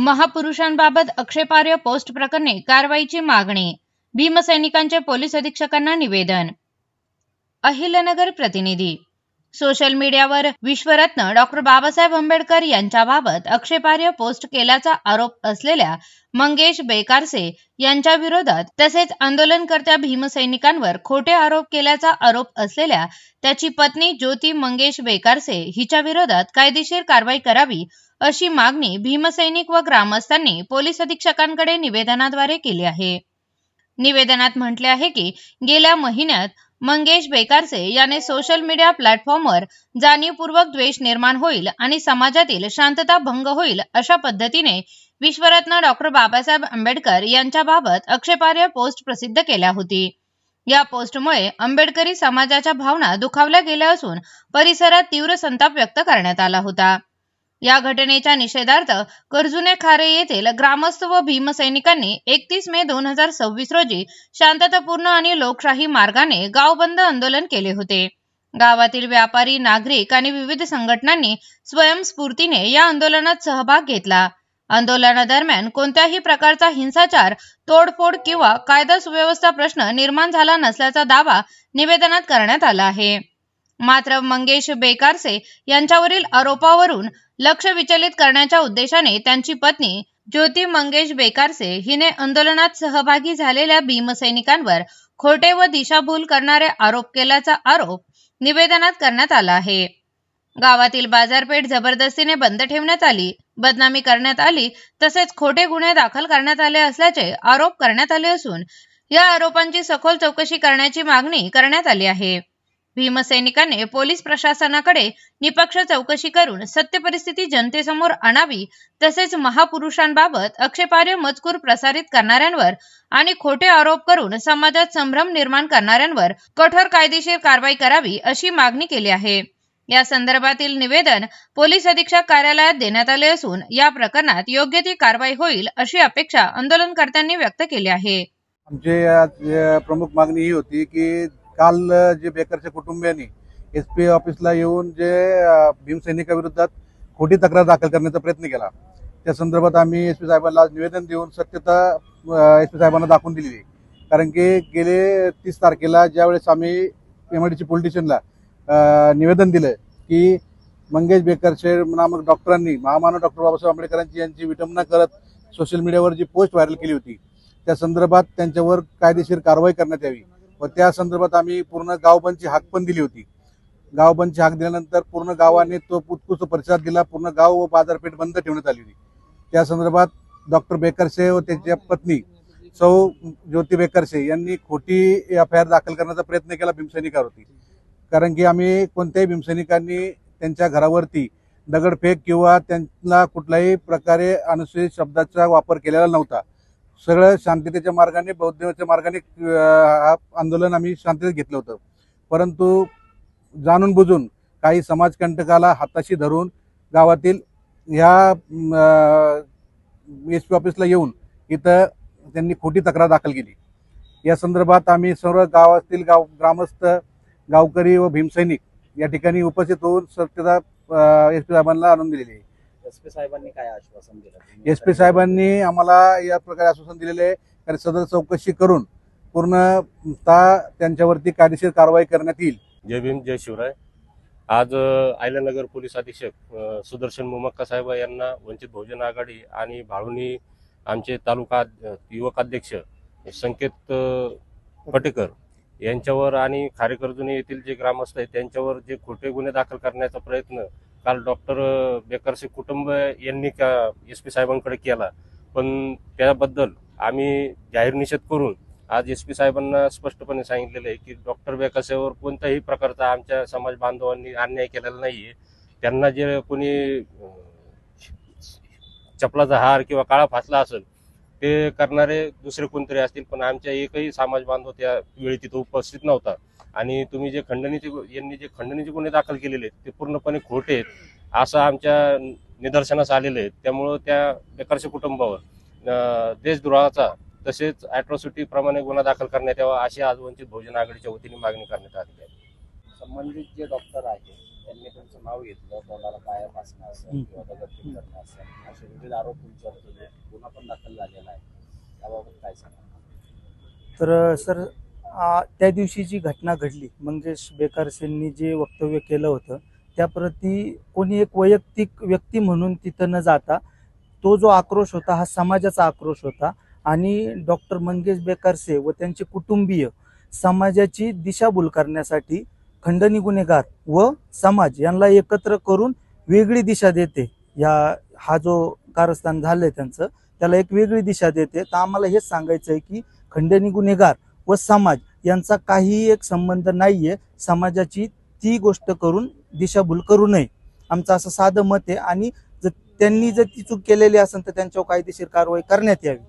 महापुरुषांबाबत आक्षेपार्ह पोस्ट प्रकरणी कारवाईची मागणी. भीमसैनिकांचे पोलीस अधीक्षकांना निवेदन. अहिल्यानगर प्रतिनिधी. सोशल मीडियावर विश्वरत्न डॉ. बाबासाहेब आंबेडकर यांच्याबाबत आक्षेपार्ह पोस्ट केल्याचा आरोप असलेल्या मंगेश बेकारसे यांच्या विरोधात तसेच आंदोलनकर्त्या भीमसैनिकांवर खोटे आरोप केल्याचा आरोप असलेल्या त्याची पत्नी ज्योती मंगेश बेकारसे हिच्या विरोधात कायदेशीर कारवाई करावी अशी मागणी भीमसैनिक व ग्रामस्थांनी पोलीस अधीक्षकांकडे निवेदनाद्वारे केली आहे. निवेदनात म्हटले आहे की गेल्या महिन्यात मंगेश बेकारसे याने सोशल मीडिया प्लॅटफॉर्मवर जाणीवपूर्वक द्वेष निर्माण होईल आणि समाजातील शांतता भंग होईल अशा पद्धतीने विश्वरत्न डॉ. बाबासाहेब आंबेडकर यांच्याबाबत आक्षेपार्ह पोस्ट प्रसिद्ध केल्या होती. या पोस्टमुळे आंबेडकरी समाजाच्या भावना दुखावल्या गेल्या असून परिसरात तीव्र संताप व्यक्त करण्यात आला होता. या घटनेच्या निषेधार्थ कर्जुने खारे येथील ग्रामस्थ व भीमसैनिकांनी 31 मे 2026 रोजी शांततापूर्ण आणि लोकशाही मार्गाने गाव बंद आंदोलन केले होते. गावातील व्यापारी, नागरिक आणि विविध संघटनांनी स्वयंस्फूर्तीने या आंदोलनात सहभाग घेतला. आंदोलनादरम्यान कोणत्याही प्रकारचा हिंसाचार, तोडफोड किंवा कायदा सुव्यवस्था प्रश्न निर्माण झाला नसल्याचा दावा निवेदनात करण्यात आला आहे. मात्र मंगेश बेकारसे यांच्यावरील आरोपावरून लक्ष विचलित करण्याच्या उद्देशाने त्यांची पत्नी ज्योती मंगेश बेकारसे हिने आंदोलनात सहभागी झालेल्या भीमसैनिकांवर खोटे व दिशाभूल करणारे आरोप केल्याचा आरोप निवेदनात करण्यात आला आहे. गावातील बाजारपेठ जबरदस्तीने बंद ठेवण्यात आली, बदनामी करण्यात आली तसेच खोटे गुन्हे दाखल करण्यात आले असल्याचे आरोप करण्यात आले असून या आरोपांची सखोल चौकशी करण्याची मागणी करण्यात आली आहे. भीमसैनिकांनी पोलीस प्रशासनाकडे निपक्ष चौकशी करून सत्य परिस्थिती जनतेसमोर आणावी तसेच महापुरुषांबाबत आक्षेपार्ह मजकूर प्रसारित करणाऱ्यांवर आणि खोटे आरोप करून समाजात संभ्रम निर्माण करणाऱ्यांवर कठोर कायदेशीर कारवाई करावी अशी मागणी केली आहे. या संदर्भातील निवेदन पोलीस अधीक्षक कार्यालयात देण्यात आले असून या प्रकरणात योग्य ती कारवाई होईल अशी अपेक्षा आंदोलनकर्त्यांनी व्यक्त केली आहे. आमची प्रमुख मागणी ही होती की काल जे बेकारच्या कुटुंबियांनी SP ऑफिसला येऊन जे भीमसैनिकाविरोधात खोटी तक्रार दाखल करण्याचा प्रयत्न केला, त्या संदर्भात आम्ही SP साहेबांना निवेदन देऊन सत्यता SP साहेबांना दाखवून दिलेली. कारण की गेले 30 तारखेला ज्यावेळेस आम्ही MIDC पोलीस स्टेशनला निवेदन दिलं की मंगेश बेकारसे नामक डॉक्टरांनी महामानव डॉ. बाबासाहेब आंबेडकरांची यांची विटंबना करत सोशल मीडियावर जी पोस्ट व्हायरल केली होती त्या संदर्भात त्यांच्यावर कायदेशीर कारवाई करण्यात यावी व त्या संदर्भात आम्ही पूर्ण गावबंदची हाक पण दिली होती. गावबंदची हाक दिल्यानंतर पूर्ण गावाने तो उत्कृष्ट प्रतिसाद दिला. पूर्ण गाव व बाजारपेठ बंद ठेवण्यात आली होती. त्या संदर्भात डॉ. बेकारसे व त्यांच्या पत्नी सौ ज्योती बेकारसे यांनी खोटी FIR दाखल करण्याचा प्रयत्न केला भीमसैनिकावरती. कारण की आम्ही कोणत्याही भीमसैनिकांनी त्यांच्या घरावरती दगडफेक किंवा त्यांना कुठल्याही प्रकारे अनुचित शब्दाचा वापर केलेला नव्हता. सगळं शांततेच्या मार्गाने, बौद्धतेच्या मार्गाने आंदोलन आम्ही शांततेत घेतलं होतं. परंतु जाणून बुजून काही समाजकंटकाला हाताशी धरून गावातील ह्या SP ऑफिसला येऊन इथं त्यांनी खोटी तक्रार दाखल केली. या संदर्भात आम्ही सर्व गावातील ग्रामस्थ, गावकरी व भीमसैनिक या ठिकाणी उपस्थित होऊन सत्यता SP साहेबांना आणून दिलेली आहे. SP साहेबांनी काय आश्वासन दिलं? SP साहेबांनी आम्हाला या प्रकारे आश्वासन दिलेले आहे कारण सदर चौकशी करून पूर्णतः त्यांच्यावरती कायदेशीर कारवाई करण्यात येईल. जय भीम, जय शिवराय. आज अहिल्यानगर पोलीस अधीक्षक सुदर्शन मुमक्का साहेब यांना वंचित बहुजन आघाडी आणि भाळुणी आमचे तालुका युवक अध्यक्ष संकेत पटेकर यांच्यावर आणि खारेकर्जुनी येथील जे ग्रामस्थ आहेत त्यांच्यावर जे खोटे गुन्हे दाखल करण्याचा प्रयत्न काल डॉक्टर बेकारसे कुटुंब यांनी SP साहेबांकडे केला. पण त्याबद्दल आम्ही जाहीर निषेध करून आज SP साहेबांना स्पष्टपणे सांगितलेलं आहे की डॉक्टर बेकारसेवर कोणत्याही प्रकारचा आमच्या समाज बांधवांनी अन्याय केलेला नाहीये. त्यांना जे कोणी चपलाचा हार किंवा काळा फासला असेल ते करणारे दुसरे कोणतरी असतील, पण आमच्या एकही समाज बांधव त्या वेळी तिथं उपस्थित नव्हता. आणि तुम्ही जे खंडणीचे गुन्हे दाखल केलेले आहेत ते पूर्णपणे खोटे आहेत असं आमच्या निदर्शनास आलेलं आहे. त्यामुळं त्या बेकारसे कुटुंबावर देशद्रोहाचा तसेच अॅट्रॉसिटी प्रमाणे गुन्हा दाखल करण्यात यावा अशी आज वंचित बहुजन आघाडीच्या वतीने मागणी करण्यात आली आहे. संबंधित जे डॉक्टर आहे त्यांनी तुमचं नाव घेतलं, तोंडाला पाया पासणं असेल किंवा दगडफेक करणं असेल, असे विविध आरोप तुमच्यावर केले, गुन्हा पण दाखल झालेला आहे. त्याबाबत काय सांगा? तर सर त्या दिवशी जी घटना घडली, मंगेश बेकारसेंनी जे वक्तव्य केलं होतं त्याप्रती कोणी एक वैयक्तिक व्यक्ती म्हणून तिथं न जाता तो जो आक्रोश होता हा समाजाचा आक्रोश होता आणि डॉक्टर मंगेश बेकारसे व त्यांचे कुटुंबीय समाजाची दिशाभूल करण्यासाठी खंडणी गुन्हेगार व समाज यांना एकत्र करून वेगळी दिशा देते. हा जो कारस्थान झालंय त्यांचं त्याला एक वेगळी दिशा देते. तर आम्हाला हेच सांगायचं आहे की खंडणी गुन्हेगार व समाज यांचा काही एक संबंध नाहीये. समाजाची ती गोष्ट करून दिशाभूल करू नये आमचं असं साधं मत आहे आणि त्यांनी जर ती चूक केलेली असेल तर त्यांच्यावर कायदेशीर कारवाई करण्यात यावी.